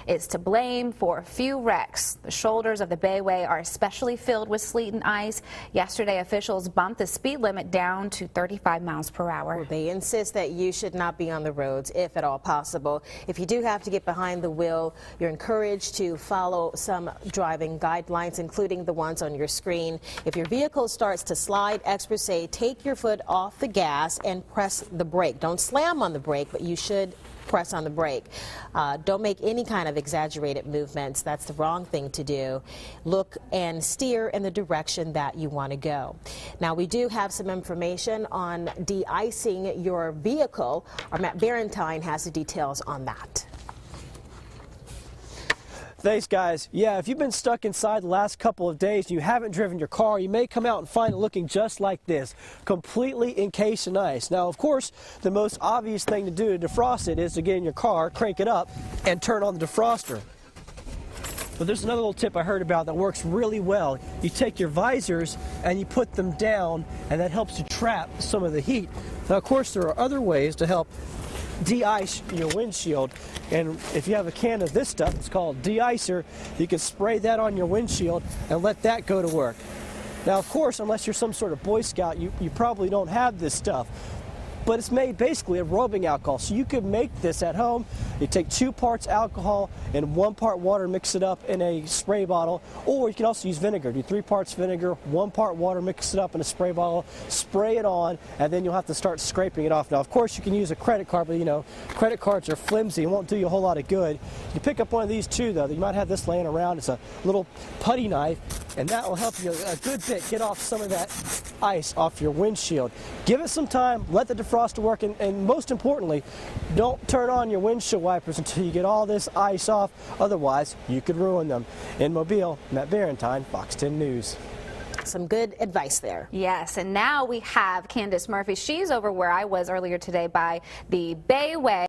is to blame for a few wrecks. The shoulders of the Bayway are especially filled with sleet and ice. Yesterday, officials bumped the speed limit down to 35 miles per hour. They insist that you should not be on the roads if at all possible. If you do have to get behind the wheel, you're encouraged to follow some driving guidelines, including the ones on your screen. If your vehicle starts to slide, experts say take your foot off the gas and press the brake. Don't slam on the brake, but you should press on the brake. Don't make any kind of exaggerated movements. That's the wrong thing to do. Look and steer in the direction that you want to go. Now, we do have some information on de-icing your vehicle. Our Matt Barentine has the details on that. Thanks, guys. Yeah, if you've been stuck inside the last couple of days and you haven't driven your car, you may come out and find it looking just like this, completely encased in ice. Now, of course, the most obvious thing to do to defrost it is to get in your car, crank it up, and turn on the defroster. But there's another little tip I heard about that works really well. You take your visors and you put them down, and that helps to trap some of the heat. Now, of course, there are other ways to help de-ice your windshield, and if you have a can of this stuff, it's called de-icer, you can spray that on your windshield and let that go to work. Now, of course, unless you're some sort of Boy Scout, you probably don't have this stuff, but it's made basically of rubbing alcohol, so you could make this at home. You take 2 parts alcohol and 1 part water, mix it up in a spray bottle, or you can also use vinegar. Do 3 parts vinegar, 1 part water, mix it up in a spray bottle, spray it on, and then you'll have to start scraping it off. Now, of course, you can use a credit card, but you know, credit cards are flimsy and won't do you a whole lot of good. You pick up one of these too, though. You might have this laying around. It's a little putty knife, and that will help you a good bit get off some of that ice off your windshield. Give it some time, let the defroster work, and most importantly, don't turn on your windshield wipers until you get all this ice off. Otherwise, you could ruin them. In Mobile, Matt Barentine, Fox 10 News. Some good advice there. Yes, and now we have Candace Murphy. She's over where I was earlier today by the Bayway.